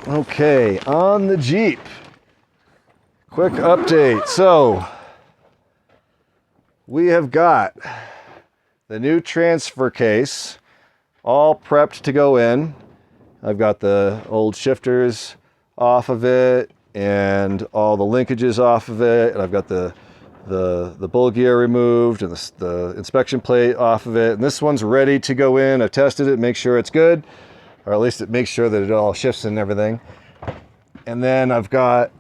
Okay, on the Jeep. Quick update. So, we have got the new transfer case all prepped to go in. I've got the old shifters off of it and all the linkages off of it. And I've got the bull gear removed and the inspection plate off of it. And this one's ready to go in. I've tested it, make sure it's good, or at least it makes sure that it all shifts and everything. And then I've got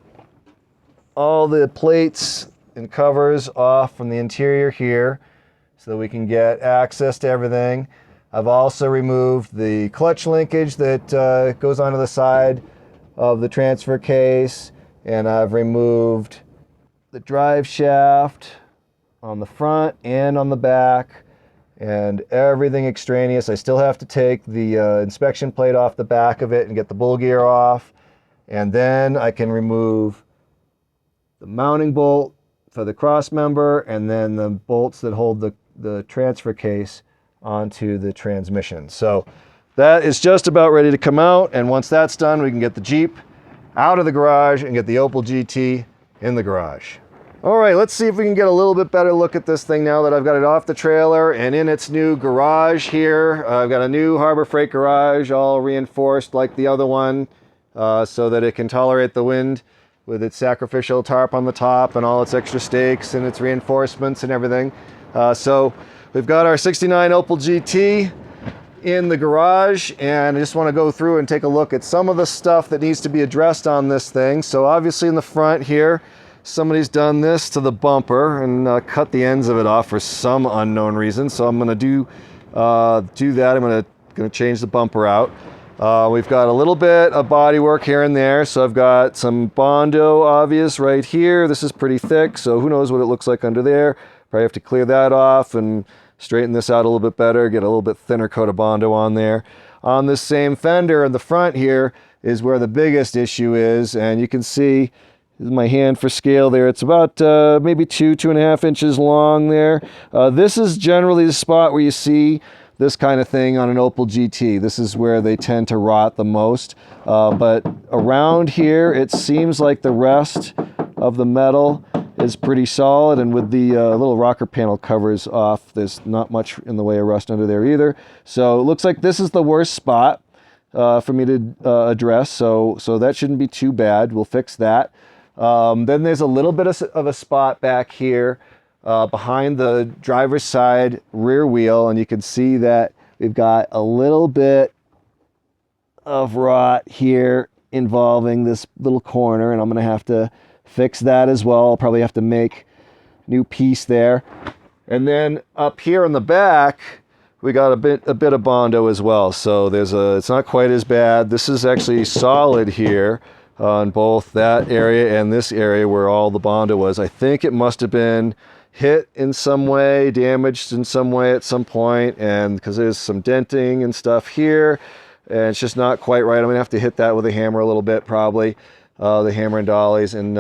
all the plates and covers off from the interior here so that we can get access to everything. I've also removed the clutch linkage that goes onto the side of the transfer case, and I've removed the drive shaft on the front and on the back and everything extraneous. I still have to take the inspection plate off the back of it and get the bull gear off, and then I can remove the mounting bolt for the cross member and then the bolts that hold the transfer case onto the transmission. So that is just about ready to come out, and once that's done, we can get the Jeep out of the garage and get the Opel GT in the garage. All right, let's see if we can get a little bit better look at this thing now that I've got it off the trailer and in its new garage here. I've got a new Harbor Freight garage, all reinforced like the other one, so that it can tolerate the wind, with its sacrificial tarp on the top and all its extra stakes and its reinforcements and everything. So we've got our 69 Opel GT in the garage, and I just want to go through and take a look at some of the stuff that needs to be addressed on this thing. So obviously in the front here, somebody's done this to the bumper and cut the ends of it off for some unknown reason. So I'm going to do that. I'm going to change the bumper out. We've got a little bit of body work here and there. So I've got some Bondo obvious right here. This is pretty thick, so who knows what it looks like under there. Probably have to clear that off and straighten this out a little bit better, get a little bit thinner coat of Bondo on there. On this same fender in the front here is where the biggest issue is, and you can see my hand for scale there. It's about maybe 2.5 inches long there. This is generally the spot where you see this kind of thing on an Opel GT. This is where they tend to rot the most. But around here, it seems like the rest of the metal is pretty solid, and with the little rocker panel covers off, there's not much in the way of rust under there either. So it looks like this is the worst spot for me to address, so that shouldn't be too bad. We'll fix that. Then there's a little bit of a spot back here behind the driver's side rear wheel, and you can see that we've got a little bit of rot here involving this little corner, and I'm going to have to fix that as well. I'll probably have to make a new piece there. And then up here in the back, we got a bit of Bondo as well. So it's not quite as bad. This is actually solid here on both that area and this area where all the Bondo was. I think it must have been hit in some way, damaged in some way at some point, and because there's some denting and stuff here, and it's just not quite right. I'm gonna have to hit that with a hammer a little bit, probably, the hammer and dollies, and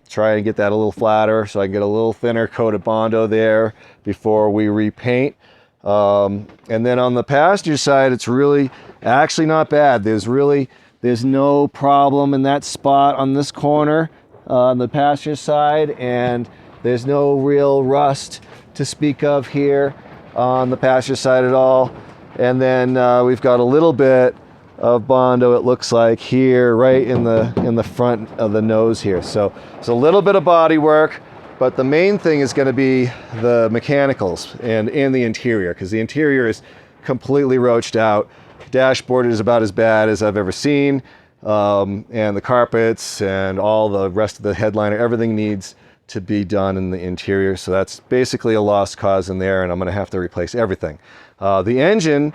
try and get that a little flatter so I can get a little thinner coat of Bondo there before we repaint. And then on the passenger side, it's really actually not bad. There's no problem in that spot on this corner on the passenger side, and there's no real rust to speak of here on the passenger side at all. And then we've got a little bit of Bondo, it looks like, here right in the front of the nose here. So it's a little bit of body work, but the main thing is going to be the mechanicals and the interior, because the interior is completely roached out. Dashboard is about as bad as I've ever seen, and the carpets and all the rest of the headliner, everything needs to be done in the interior. So that's basically a lost cause in there, and I'm going to have to replace everything. The engine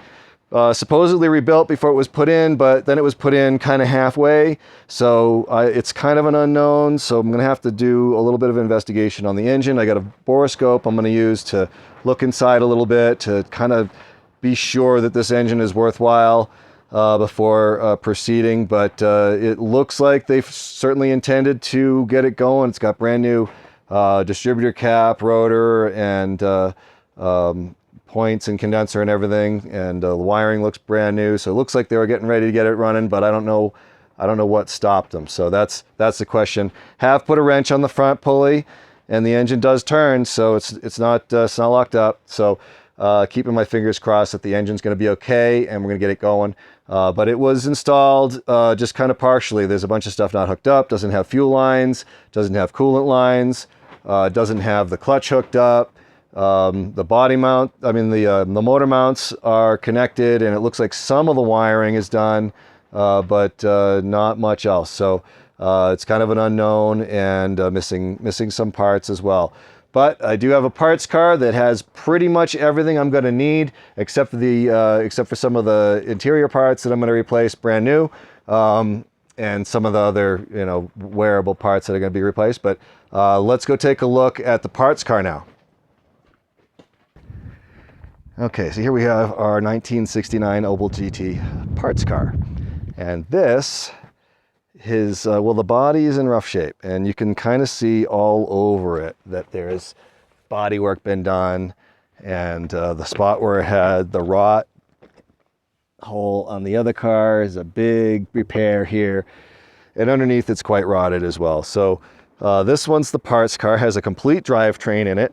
supposedly rebuilt before it was put in, but then it was put in kind of halfway, so it's kind of an unknown. So I'm going to have to do a little bit of investigation on the engine. I got a borescope I'm going to use to look inside a little bit to kind of be sure that this engine is worthwhile before proceeding, but it looks like they've certainly intended to get it going. It's got brand new distributor cap, rotor, and points and condenser and everything, and the wiring looks brand new, so it looks like they were getting ready to get it running, but I don't know I don't know what stopped them. So that's the question. Have put a wrench on the front pulley, and the engine does turn, so it's not locked up. So keeping my fingers crossed that the engine's going to be okay and we're going to get it going. But it was installed just kind of partially. There's a bunch of stuff not hooked up. Doesn't have fuel lines. Doesn't have coolant lines. Doesn't have the clutch hooked up. The body mount, the motor mounts are connected, and it looks like some of the wiring is done, but not much else. So it's kind of an unknown, and missing some parts as well. But I do have a parts car that has pretty much everything I'm going to need, except for some of the interior parts that I'm going to replace brand new, and some of the other wearable parts that are going to be replaced. But let's go take a look at the parts car now. Okay, so here we have our 1969 Opel GT parts car, and this is the body is in rough shape, and you can kind of see all over it that there's body work been done, and the spot where it had the rot hole on the other car is a big repair here, and underneath it's quite rotted as well. So this one's the parts car, has a complete drivetrain in it,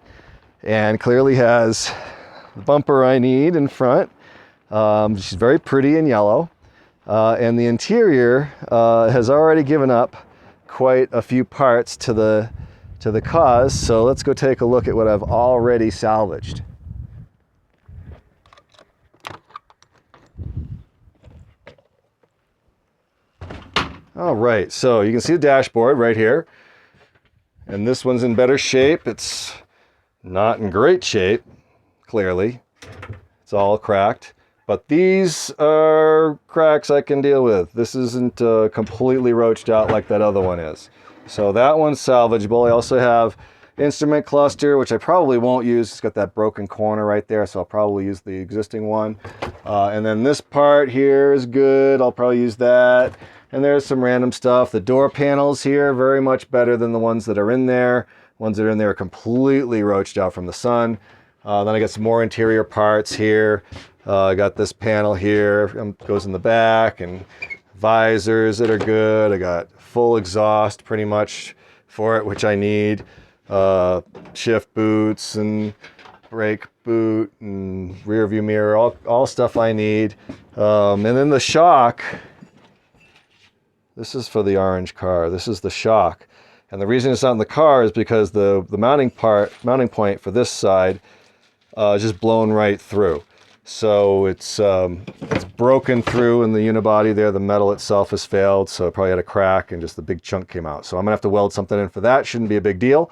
and clearly has the bumper I need in front. She's very pretty in yellow. And the interior has already given up quite a few parts to the cause. So let's go take a look at what I've already salvaged. All right, so you can see the dashboard right here. And this one's in better shape. It's not in great shape, clearly. It's all cracked. But these are cracks I can deal with. This isn't completely roached out like that other one is. So that one's salvageable. I also have instrument cluster, which I probably won't use. It's got that broken corner right there, so I'll probably use the existing one. And then this part here is good. I'll probably use that. And there's some random stuff. The door panels here, very much better than the ones that are in there. Ones that are in there are completely roached out from the sun. Then I got some more interior parts here. I got this panel here, goes in the back, and visors that are good. I got full exhaust pretty much for it, which I need. Shift boots and brake boot and rear view mirror, all stuff I need. And then the shock, this is for the orange car. This is the shock. And the reason it's not in the car is because the mounting point for this side is just blown right through. So it's broken through in the unibody there. The metal itself has failed, so it probably had a crack and just the big chunk came out. So I'm gonna have to weld something in for that. Shouldn't be a big deal.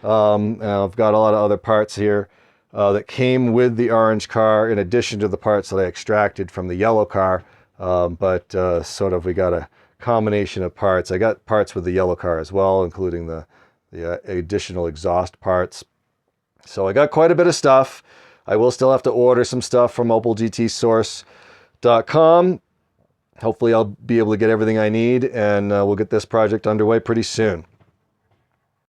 And I've got a lot of other parts here that came with the orange car in addition to the parts that I extracted from the yellow car. But we got a combination of parts. I got parts with the yellow car as well, including the additional exhaust parts. So I got quite a bit of stuff. I will still have to order some stuff from OpelGTSource.com. Hopefully I'll be able to get everything I need, and we'll get this project underway pretty soon.